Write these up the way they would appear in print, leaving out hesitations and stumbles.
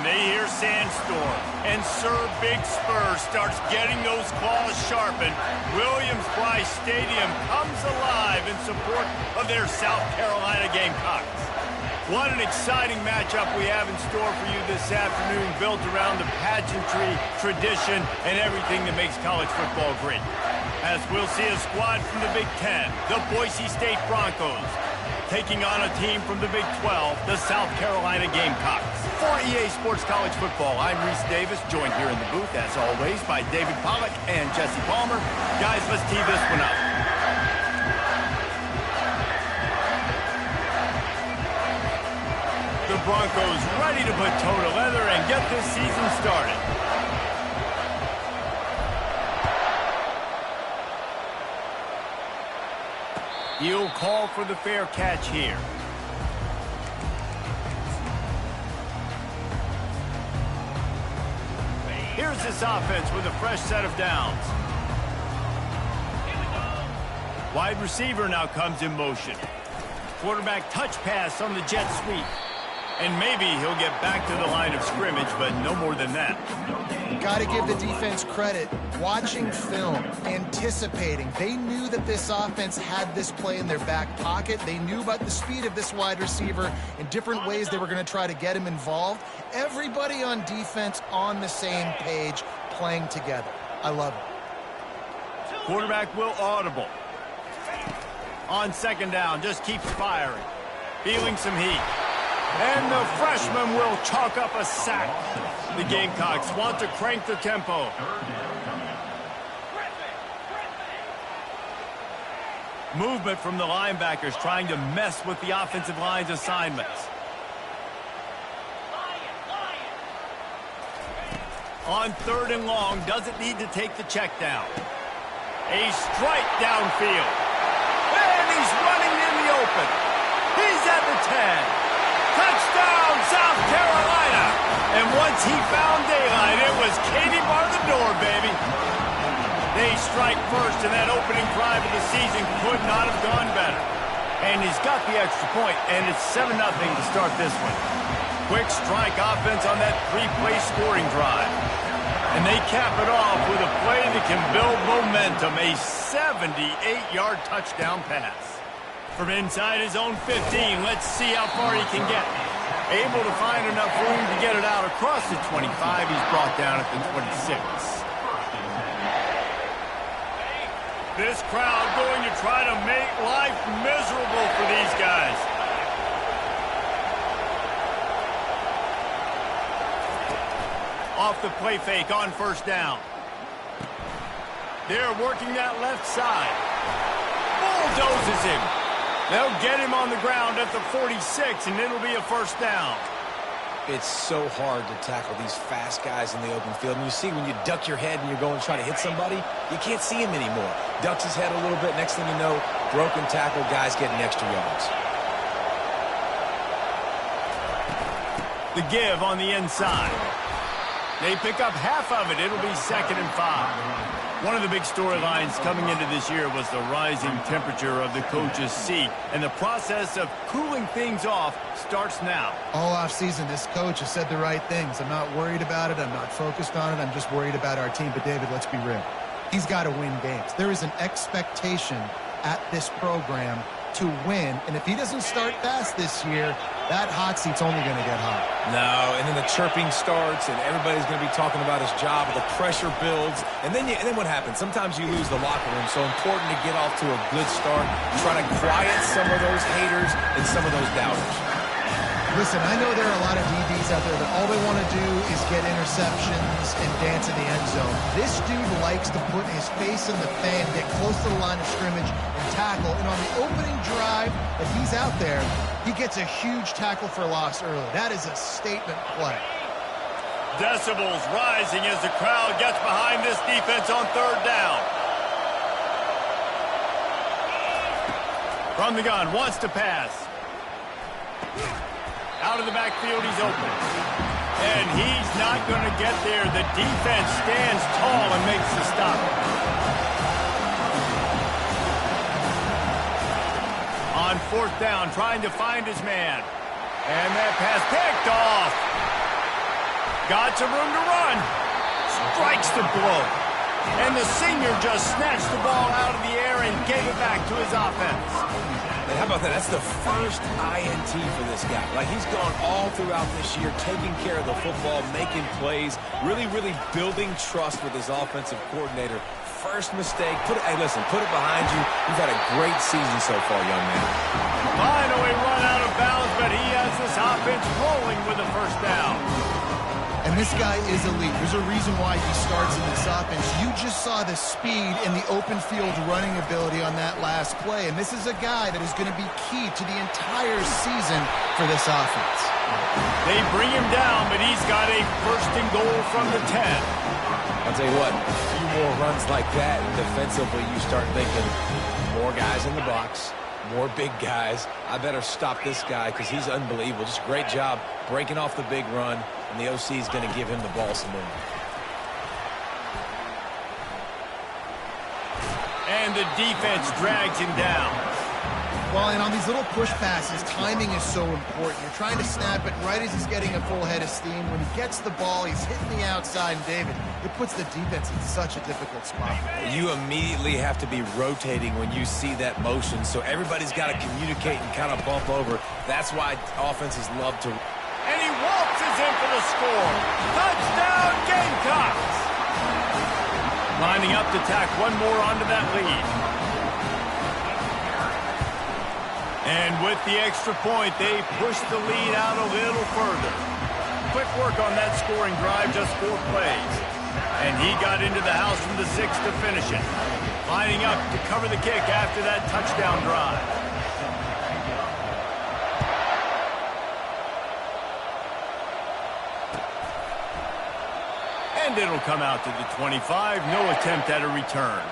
when they hear Sandstorm and Sir Big Spur starts getting those claws sharpened, Williams-Brice Stadium comes alive in support of their South Carolina Gamecocks. What an exciting matchup we have in store for you this afternoon, built around the pageantry, tradition, and everything that makes college football great. As we'll see a squad from the Big Ten, the Boise State Broncos, taking on a team from the Big 12, the South Carolina Gamecocks. For EA Sports College Football, I'm Reese Davis, joined here in the booth, as always, by David Pollack and Jesse Palmer. Guys, let's tee this one up. The Broncos ready to put toe to leather and get this season started. He'll call for the fair catch here. Here's this offense with a fresh set of downs. Wide receiver now comes in motion. Quarterback touch pass on the jet sweep. And maybe he'll get back to the line of scrimmage, but no more than that. Got to give the defense credit. Watching film, anticipating. They knew that this offense had this play in their back pocket. They knew about the speed of this wide receiver and different ways they were going to try to get him involved. Everybody on defense on the same page, playing together. I love it. Quarterback will audible. On second down, just keeps firing. Feeling some heat. And the freshman will chalk up a sack. The Gamecocks want to crank the tempo. Movement from the linebackers trying to mess with the offensive line's assignments. On third and long, doesn't need to take the check down. A strike downfield. And he's running in the open. He's at the 10. Touchdown, South Carolina! And once he found daylight, it was Katie bar the door, baby. They strike first, and that opening drive of the season could not have gone better. And he's got the extra point, and it's 7-0 to start this one. Quick strike offense on that three-play scoring drive. And they cap it off with a play that can build momentum, a 78-yard touchdown pass. From inside his own 15, let's see how far he can get. Able to find enough room to get it out across the 25. He's brought down at the 26. This crowd going to try to make life miserable for these guys. Off the play fake on first down. They're working that left side. Bulldozes him. They'll get him on the ground at the 46, and it'll be a first down. It's so hard to tackle these fast guys in the open field. And you see when you duck your head and you're going to try to hit somebody, you can't see him anymore. Ducks his head a little bit. Next thing you know, broken tackle, guys getting extra yards. The give on the inside. They pick up half of it. It'll be 2nd and 5. One of the big storylines coming into this year was the rising temperature of the coach's seat, and the process of cooling things off starts now. All offseason, this coach has said the right things. I'm not worried about it. I'm not focused on it. I'm just worried about our team. But, David, let's be real. He's got to win games. There is an expectation at this program to win, and if he doesn't start fast this year, that hot seat's only going to get hot. No, and then the chirping starts, and everybody's going to be talking about his job. The pressure builds, and then what happens? Sometimes you lose the locker room. So important to get off to a good start, try to quiet some of those haters and some of those doubters. Listen, I know there are a lot of DBs out there that all they want to do is get interceptions and dance in the end zone. This dude likes to put his face in the fan, get close to the line of scrimmage, and tackle. And on the opening drive, if he's out there, he gets a huge tackle for loss early. That is a statement play. Decibels rising as the crowd gets behind this defense on third down. From the gun, wants to pass. Out of the backfield, he's open. And he's not going to get there. The defense stands tall and makes the stop. On fourth down, trying to find his man. And that pass picked off. Got some room to run. Strikes the blow. And the senior just snatched the ball out of the air and gave it back to his offense. And how about that? That's the first INT for this guy. Like, he's gone all throughout this year, taking care of the football, making plays, really building trust with his offensive coordinator. First mistake, hey, listen, put it behind you. You've had a great season so far, young man. Finally run out of bounds, but he has this offense rolling with a first down. And this guy is elite. There's a reason why he starts in this offense. You just saw the speed and the open field running ability on that last play. And this is a guy that is going to be key to the entire season for this offense. They bring him down, but he's got a first and goal from the 10. I'll tell you what, a few more runs like that, and defensively you start thinking more guys in the box, more big guys. I better stop this guy because he's unbelievable. Just a great job breaking off the big run, and the OC is going to give him the ball some more. And the defense drags him down. Well, and on these little push passes, timing is so important. You're trying to snap it right as he's getting a full head of steam. When he gets the ball, he's hitting the outside, and David, it puts the defense in such a difficult spot. You immediately have to be rotating when you see that motion, so everybody's got to communicate and kind of bump over. That's why offenses love to. And he waltzes in for the score. Touchdown, Gamecocks! Lining up to tack one more onto that lead. And with the extra point, they push the lead out a little further. Quick work on that scoring drive, just 4 plays. And he got into the house from the 6 to finish it. Lining up to cover the kick after that touchdown drive. And it'll come out to the 25. No attempt at a return.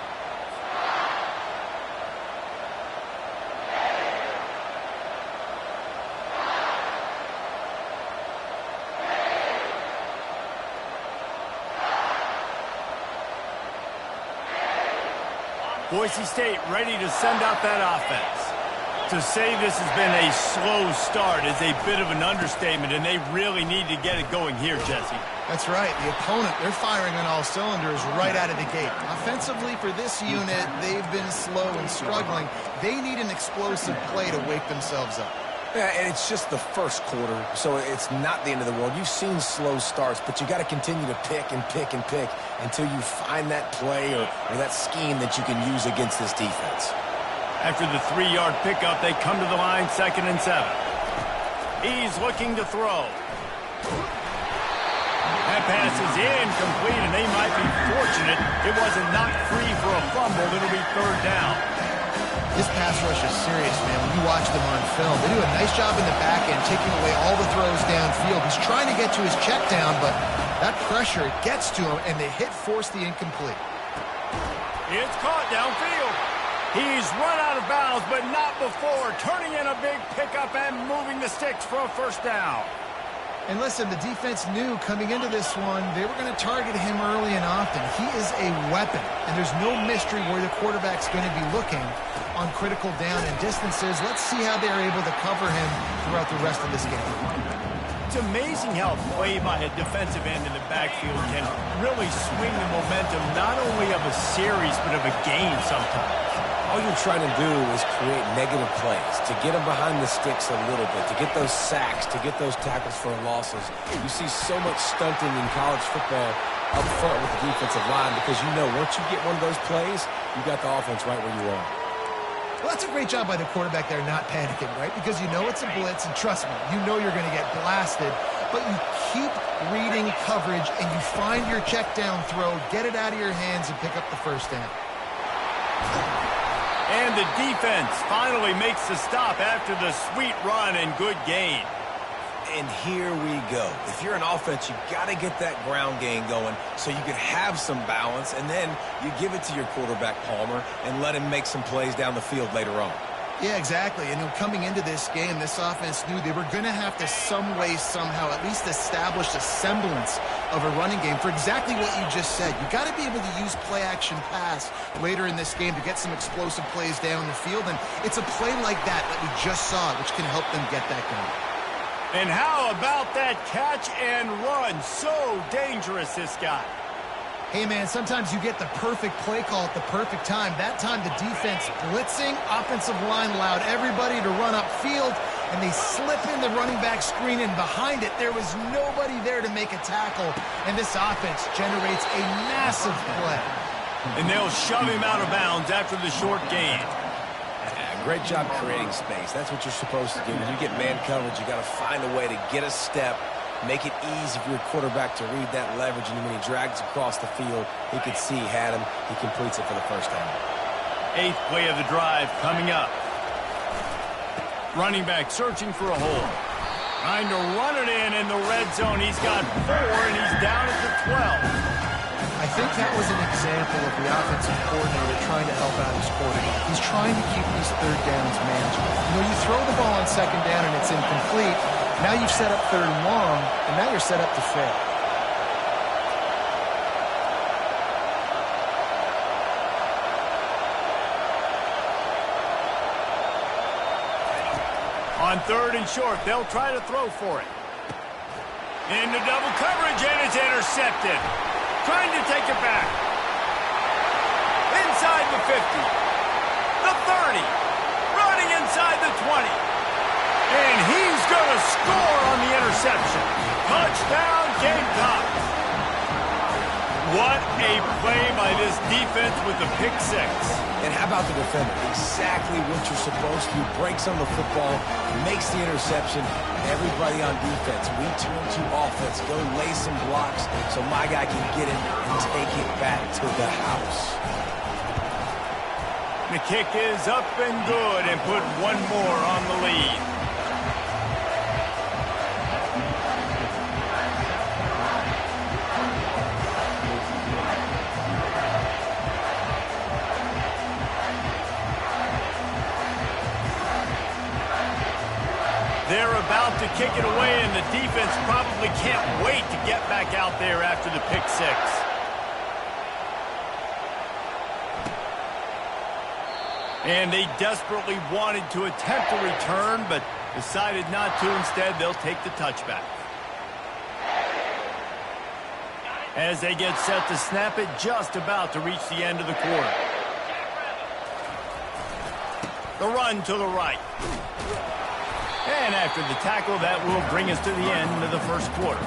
Boise State ready to send out that offense. To say this has been a slow start is a bit of an understatement, and they really need to get it going here, Jesse. That's right. The opponent, they're firing on all cylinders right out of the gate. Offensively, for this unit, they've been slow and struggling. They need an explosive play to wake themselves up. Yeah, and it's just the first quarter, so it's not the end of the world. You've seen slow starts, but you got to continue to pick and pick and pick until you find that play or that scheme that you can use against this defense. After the 3-yard pickup, they come to the line 2nd and 7. He's looking to throw. That pass is incomplete, and they might be fortunate it wasn't knocked free for a fumble. It'll be 3rd down. This pass rush is serious, man. When you watch them on film, they do a nice job in the back end, taking away all the throws downfield. He's trying to get to his check down, but that pressure gets to him, and the hit forced the incomplete. It's caught downfield. He's run out of bounds, but not before turning in a big pickup and moving the sticks for a 1st down. And listen, the defense knew coming into this one, they were going to target him early and often. He is a weapon, and there's no mystery where the quarterback's going to be looking on critical down and distances. Let's see how they're able to cover him throughout the rest of this game. It's amazing how play by a defensive end in the backfield can really swing the momentum not only of a series, but of a game sometimes. All you're trying to do is create negative plays, to get them behind the sticks a little bit, to get those sacks, to get those tackles for losses. You see so much stunting in college football up front with the defensive line because you know once you get one of those plays, you got the offense right where you are. Well, that's a great job by the quarterback there not panicking, right? Because you know it's a blitz, and trust me, you know you're going to get blasted, but you keep reading coverage, and you find your check down throw, get it out of your hands, and pick up the 1st down. And the defense finally makes the stop after the sweet run and good gain. And here we go. If you're an offense, you got to get that ground game going so you can have some balance, and then you give it to your quarterback, Palmer, and let him make some plays down the field later on. Yeah, exactly. And coming into this game, this offense knew they were going to have to some way, somehow, at least establish a semblance of a running game for exactly what you just said. You got to be able to use play-action pass later in this game to get some explosive plays down the field. And it's a play like that we just saw, which can help them get that going. And how about that catch and run? So dangerous, this guy. Hey, man, sometimes you get the perfect play call at the perfect time. That time the defense blitzing, offensive line allowed everybody to run upfield, and they slip in the running back screen, and behind it there was nobody there to make a tackle, and this offense generates a massive play. And they'll shove him out of bounds after the short gain. Great job creating space. That's what you're supposed to do. When you get man coverage, you got to find a way to get a step, make it easy for your quarterback to read that leverage, and when he drags across the field, he could see he had him. He completes it for the first time. 8th play of the drive coming up. Running back searching for a hole. Trying to run it in the red zone. He's got 4, and he's down at the 12. I think that was an example of the offensive coordinator trying to help out his quarterback. He's trying to keep these third downs manageable. You know, you throw the ball on second down and it's incomplete. Now you've set up third and long, and now you're set up to fail. On 3rd and short, they'll try to throw for it. Into double coverage, and it's intercepted. Trying to take it back. Inside the 50. The 30. Running inside the 20. And he's going to score on the interception. Touchdown, Gamecocks. What a play by this defense with the pick 6. And how about the defender? Exactly what you're supposed to do. Breaks on the football, makes the interception. Everybody on defense, we turn to offense. Go lay some blocks so my guy can get it and take it back to the house. The kick is up and good and put one more on the lead. They're about to kick it away, and the defense probably can't wait to get back out there after the pick 6. And they desperately wanted to attempt a return, but decided not to. Instead, they'll take the touchback. As they get set to snap it, just about to reach the end of the quarter. The run to the right. And after the tackle, that will bring us to the end of the first quarter.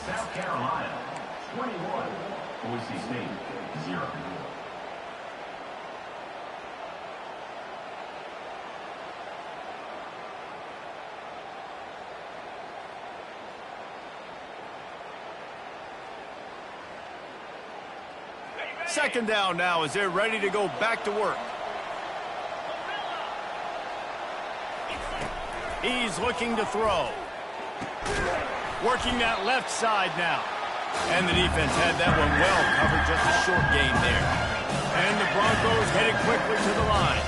South Carolina, 21. Boise State, 0. Second down now as they're ready to go back to work. He's looking to throw. Working that left side now. And the defense had that one well covered, just a short gain there. And the Broncos headed quickly to the line.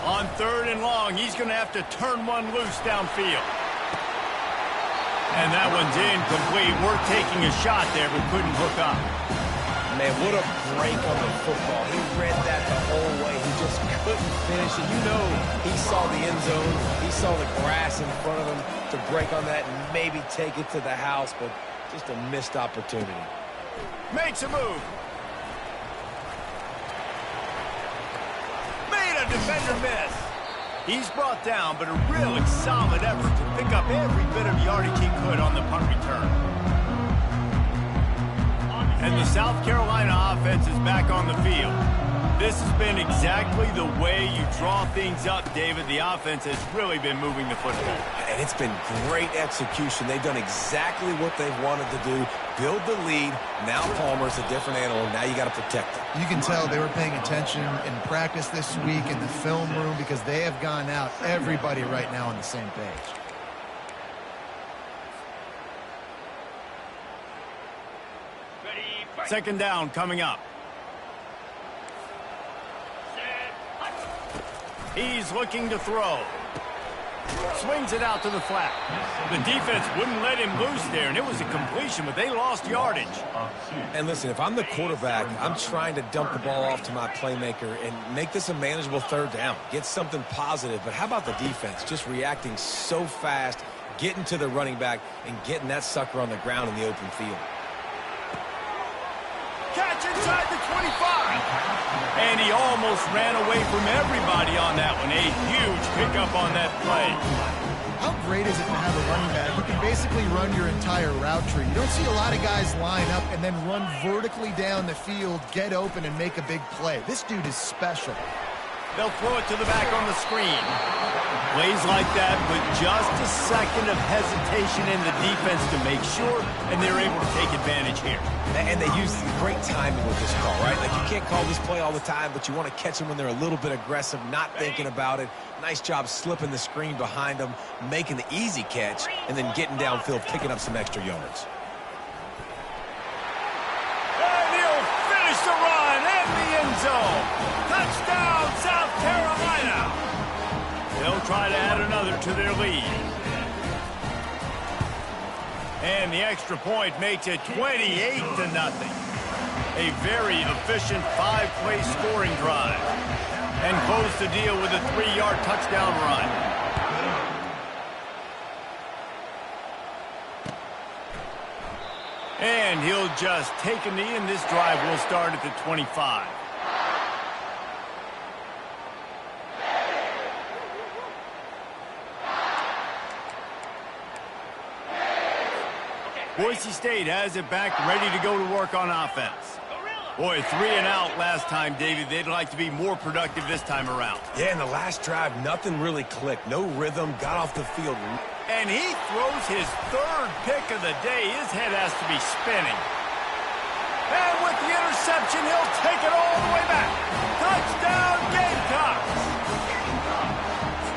On 3rd and long, he's going to have to turn one loose downfield. And that one's incomplete. We're taking a shot there, but couldn't hook up. Man, what a break on the football. He read that the whole way. He just couldn't finish it. You know he saw the end zone. He saw the grass in front of him to break on that and maybe take it to the house, but just a missed opportunity. Makes a move. Made a defender miss. He's brought down, but a really solid effort to pick up every bit of yardage he could on the punt return. And the South Carolina offense is back on the field. This has been exactly the way you draw things up, David. The offense has really been moving the football. And it's been great execution. They've done exactly what they've wanted to do. Build the lead. Now Palmer's a different animal. Now you got to protect him. You can tell they were paying attention in practice this week in the film room because they have gone out, everybody right now on the same page. Second down coming up. He's looking to throw. Swings it out to the flat. The defense wouldn't let him loose there, and it was a completion, but they lost yardage. And listen, if I'm the quarterback, I'm trying to dump the ball off to my playmaker and make this a manageable third down. Get something positive. But how about the defense? Just reacting so fast, getting to the running back, and getting that sucker on the ground in the open field. Catch inside the 25. And he almost ran away from everybody on that one. A huge pickup on that play. How great is it to have a running back who can basically run your entire route tree? You don't see a lot of guys line up and then run vertically down the field, get open, and make a big play. This dude is special. They'll throw it to the back on the screen. Plays like that with just a second of hesitation in the defense to make sure, and they're able to take advantage here. And they use great timing with this call, right? Like, you can't call this play all the time, but you want to catch them when they're a little bit aggressive, not thinking about it. Nice job slipping the screen behind them, making the easy catch, and then getting downfield, picking up some extra yards. And he'll finish the run in the end zone. Touchdown, South Carolina. They'll try to add another to their lead. And the extra point makes it 28-0. A very efficient 5-play scoring drive. And close the deal with a 3-yard touchdown run. And he'll just take a knee, and this drive will start at the 25. Boise State has it back, ready to go to work on offense. Boy, 3 and out last time, David. They'd like to be more productive this time around. Yeah, in the last drive, nothing really clicked. No rhythm, got off the field. And he throws his 3rd pick of the day. His head has to be spinning. And with the interception, he'll take it all the way back. Touchdown, Gamecocks!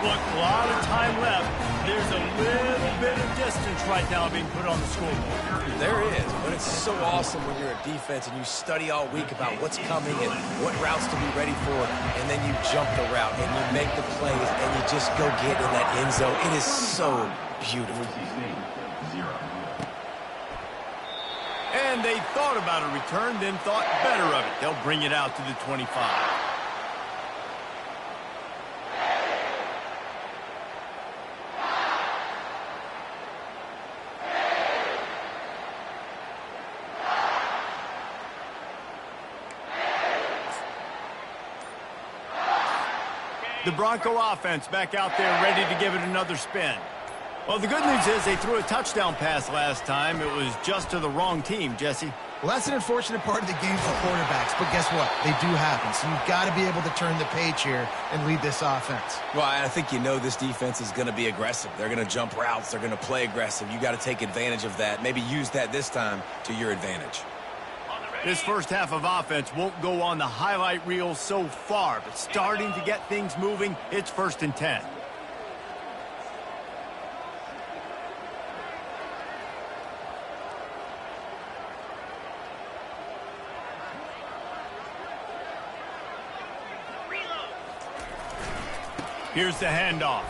Look, a lot of time left. There's a little bit of distance right now being put on the scoreboard. There is, but it's so awesome when you're a defense and you study all week about what's coming and what routes to be ready for, and then you jump the route and you make the plays and you just go get in that end zone. It is so beautiful. And they thought about a return, then thought better of it. They'll bring it out to the 25. The Bronco offense back out there ready to give it another spin. Well, the good news is they threw a touchdown pass last time. It was just to the wrong team, Jesse. Well, that's an unfortunate part of the game for quarterbacks, but guess what? They do happen, so you've got to be able to turn the page here and lead this offense. Well, I think you know this defense is going to be aggressive. They're going to jump routes. They're going to play aggressive. You got to take advantage of that. Maybe use that this time to your advantage. This first half of offense won't go on the highlight reel so far, but starting to get things moving, it's 1st and 10. Here's the handoff.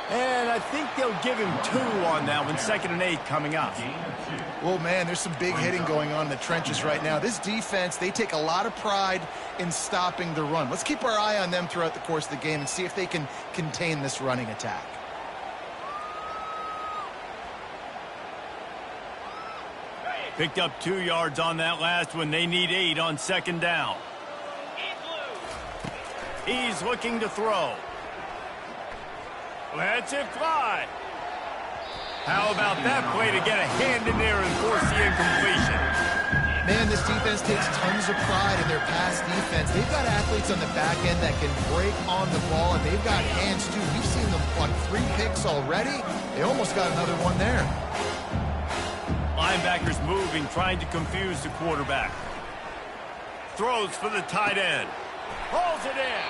And I think they'll give him 2 on that one. 2nd and 8 coming up. Well, man, there's some big hitting going on in the trenches right now. This defense, they take a lot of pride in stopping the run. Let's keep our eye on them throughout the course of the game and see if they can contain this running attack. Picked up 2 yards on that last one. They need 8 on 2nd down. He's looking to throw. Lets it fly. How about that play to get a hand in there and force the incompletion? Man, this defense takes tons of pride in their pass defense. They've got athletes on the back end that can break on the ball, and they've got hands, too. We've seen them pluck 3 picks already. They almost got another one there. Linebackers moving, trying to confuse the quarterback. Throws for the tight end. Hauls it in.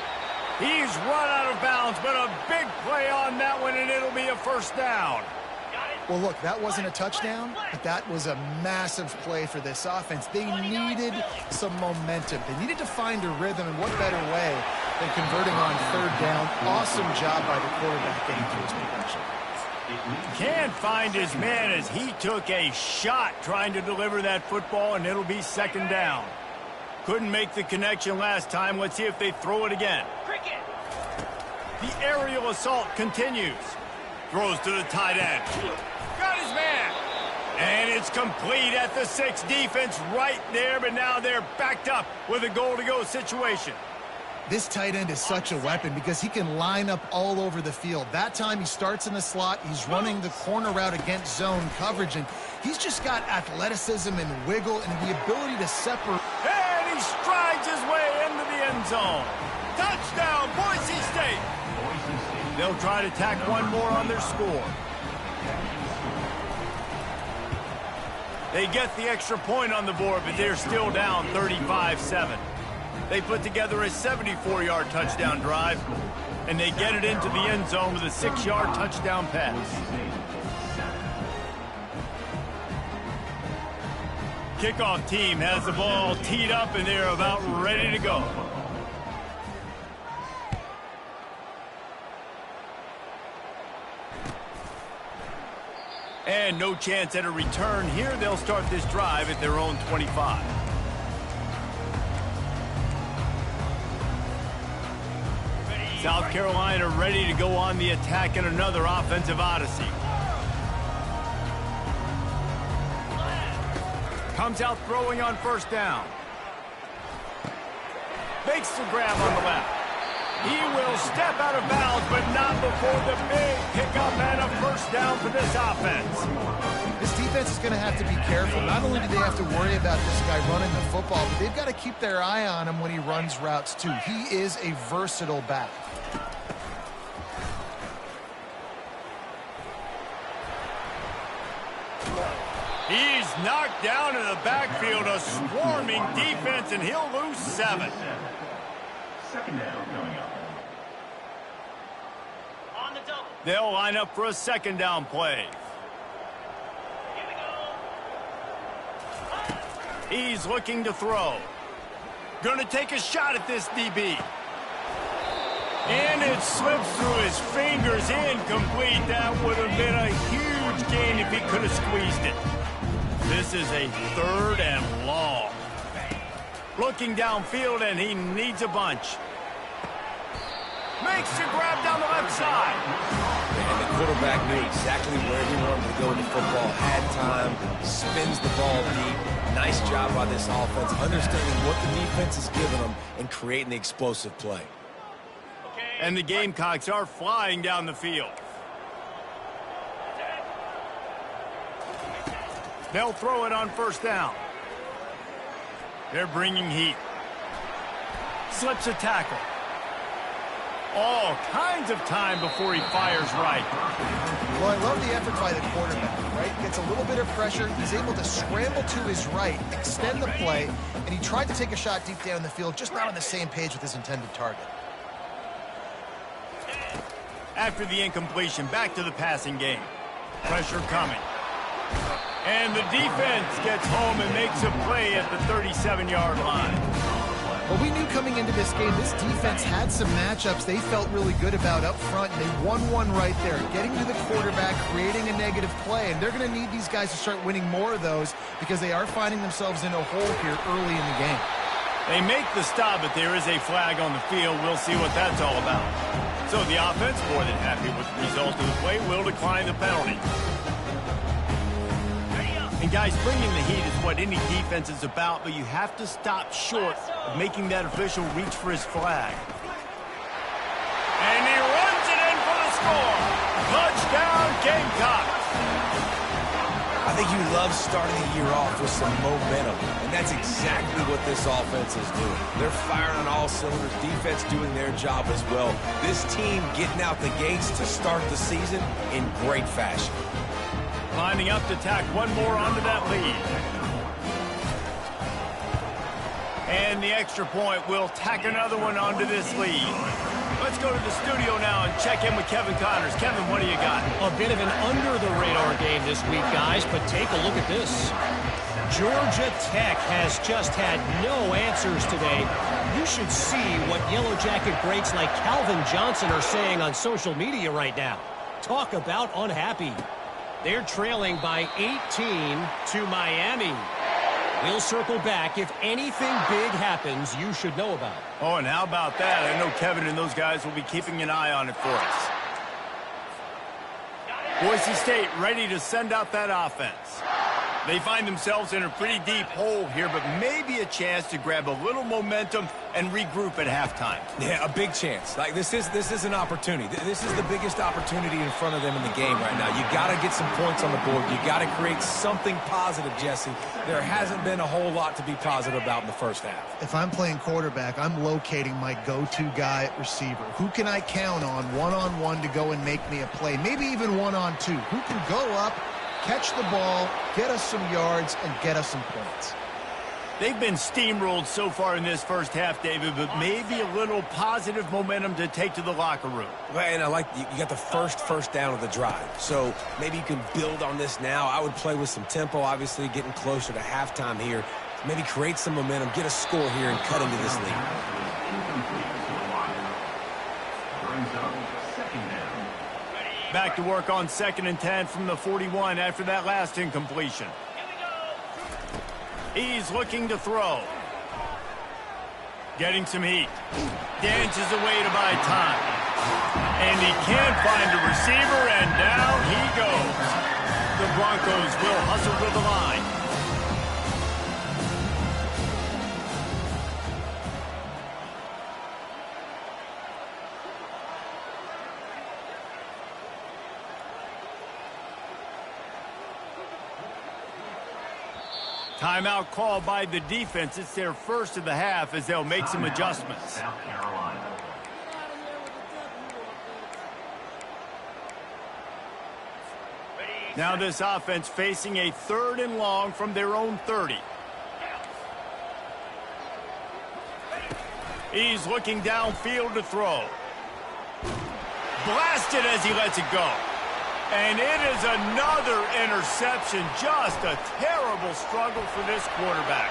He's run out of bounds, but a big play on that one, and it'll be a 1st down. Well, look, that wasn't a touchdown, but that was a massive play for this offense. They needed some momentum. They needed to find a rhythm, and what better way than converting on third down. Awesome job by the quarterback getting to his progression. Can't find his man as he took a shot trying to deliver that football, and it'll be second down. Couldn't make the connection last time. Let's see if they throw it again. The aerial assault continues. Throws to the tight end. Got his man. And it's complete at the 6. Defense right there, but now they're backed up with a goal-to-go situation. This tight end is such a weapon because he can line up all over the field. That time he starts in the slot. He's running the corner route against zone coverage, and he's just got athleticism and wiggle and the ability to separate. And he strides his way into the end zone. Touchdown, Boise State. They'll try to tack one more on their score. They get the extra point on the board, but they're still down 35-7. They put together a 74-yard touchdown drive, and they get it into the end zone with a 6-yard touchdown pass. Kickoff team has the ball teed up, and they're about ready to go. And no chance at a return here. They'll start this drive at their own 25. South Carolina ready to go on the attack in another offensive odyssey. Comes out throwing on first down. Makes the grab on the left. He will step out of bounds, but not before the big pickup and a first down for this offense. This defense is going to have to be careful. Not only do they have to worry about this guy running the football, but they've got to keep their eye on him when he runs routes too. He is a versatile back. He's knocked down in the backfield, a swarming defense, and he'll lose 7. Second down coming up. On the double. They'll line up for a second down play. Here we go. He's looking to throw. Going to take a shot at this DB. And it slips through his fingers, incomplete. That would have been a huge gain if he could have squeezed it. This is a 3rd and long. Looking downfield, and he needs a bunch. Makes the grab down the left side. And the quarterback knew exactly where he wanted to go with the football. Had time, spins the ball deep. Nice job by this offense, understanding what the defense is giving them and creating the explosive play. And the Gamecocks are flying down the field. They'll throw it on first down. They're bringing heat. Slips a tackle. All kinds of time before he fires right. Well, I love the effort by the quarterback, right? Gets a little bit of pressure. He's able to scramble to his right, extend the play, and he tried to take a shot deep down the field, just not on the same page with his intended target. After the incompletion, back to the passing game. Pressure coming. And the defense gets home and makes a play at the 37-yard line. Well, we knew coming into this game, this defense had some matchups they felt really good about up front, and they won one right there, getting to the quarterback, creating a negative play, and they're going to need these guys to start winning more of those because they are finding themselves in a hole here early in the game. They make the stop, but there is a flag on the field. We'll see what that's all about. So the offense, more than happy with the result of the play, will decline the penalty. And guys, bringing the heat is what any defense is about, but you have to stop short of making that official reach for his flag. And he runs it in for the score. Touchdown, Gamecocks. I think you love starting the year off with some momentum, and that's exactly what this offense is doing. They're firing on all cylinders, defense doing their job as well. This team getting out the gates to start the season in great fashion. Lining up to tack one more onto that lead. And the extra point will tack another one onto this lead. Let's go to the studio now and check in with Kevin Connors. Kevin, what do you got? A bit of an under-the-radar game this week, guys, but take a look at this. Georgia Tech has just had no answers today. You should see what Yellow Jacket greats like Calvin Johnson are saying on social media right now. Talk about unhappy. They're trailing by 18 to Miami. We'll circle back. If anything big happens, you should know about it. Oh, and how about that? I know Kevin and those guys will be keeping an eye on it for us. Boise State ready to send out that offense. They find themselves in a pretty deep hole here, but maybe a chance to grab a little momentum and regroup at halftime. Yeah, a big chance. Like this is an opportunity. This is the biggest opportunity in front of them in the game right now. You got to get some points on the board. You got to create something positive, Jesse. There hasn't been a whole lot to be positive about in the first half. If I'm playing quarterback, I'm locating my go-to guy at receiver. Who can I count on one-on-one to go and make me a play? Maybe even one-on-two. Who can go up, catch the ball, get us some yards, and get us some points. They've been steamrolled so far in this first half, David, but maybe a little positive momentum to take to the locker room. Well, and I like you got the first down of the drive, so maybe you can build on this now. I would play with some tempo, obviously getting closer to halftime here. Maybe create some momentum, get a score here, and cut into this lead. Back to work on 2nd and 10 from the 41 after that last incompletion. He's looking to throw. Getting some heat. Dances away to buy time. And he can't find a receiver, and down he goes. The Broncos will hustle to the line. Timeout called by the defense. It's their first of the half as they'll make some adjustments. South Carolina. Now this offense facing a 3rd and long from their own 30. He's looking downfield to throw. Blasted as he lets it go. And it is another interception. Just a terrible struggle for this quarterback.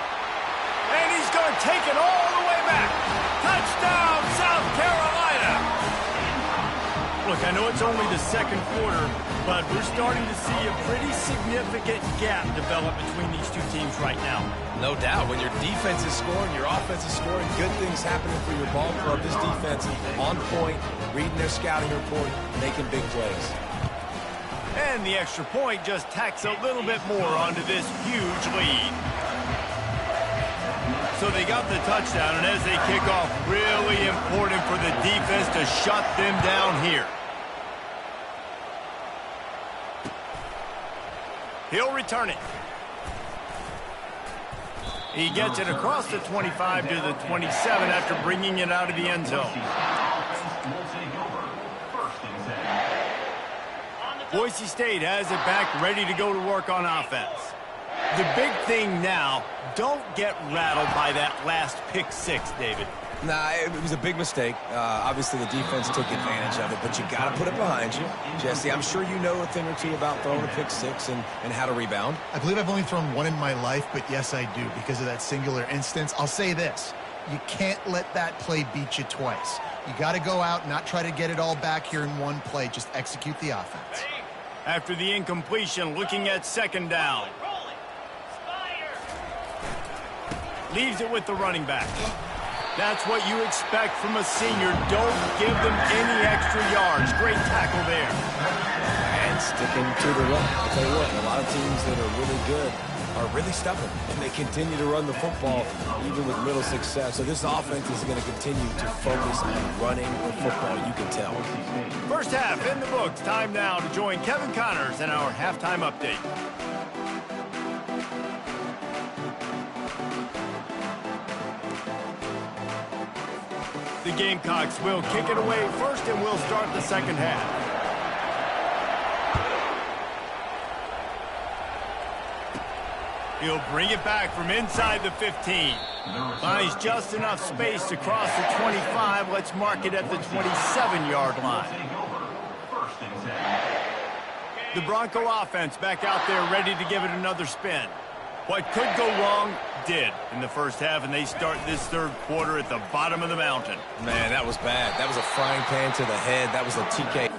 And he's going to take it all the way back. Touchdown, South Carolina. Look, I know it's only the 2nd quarter, but we're starting to see a pretty significant gap develop between these two teams right now. No doubt. When your defense is scoring, your offense is scoring, good things happening for your ball club. This defense on point, reading their scouting report, making big plays. And the extra point just tacks a little bit more onto this huge lead. So they got the touchdown, and as they kick off, really important for the defense to shut them down here. He'll return it. He gets it across the 25 to the 27 after bringing it out of the end zone. Boise State has it back, ready to go to work on offense. The big thing now, don't get rattled by that last pick 6, David. Nah, it was a big mistake. Obviously, the defense took advantage of it, but you got to put it behind you. Jesse, I'm sure you know a thing or two about throwing a pick 6 and how to rebound. I believe I've only thrown one in my life, but yes, I do, because of that singular instance. I'll say this. You can't let that play beat you twice. You got to go out and not try to get it all back here in one play. Just execute the offense. After the incompletion, looking at 2nd down. Leaves it with the running back. That's what you expect from a senior. Don't give them any extra yards. Great tackle there. And sticking to the run. I'll tell you what, a lot of teams that are really good are really stubborn, and they continue to run the football even with little success. So this offense is going to continue to focus on running the football, you can tell. First half in the books. Time now to join Kevin Connors in our halftime update. The Gamecocks will kick it away first, and we'll start the 2nd half. He'll bring it back from inside the 15. Finds just enough space to cross the 25. Let's mark it at the 27-yard line. The Bronco offense back out there ready to give it another spin. What could go wrong did in the first half, and they start this third quarter at the bottom of the mountain. Man, that was bad. That was a frying pan to the head. That was a TK.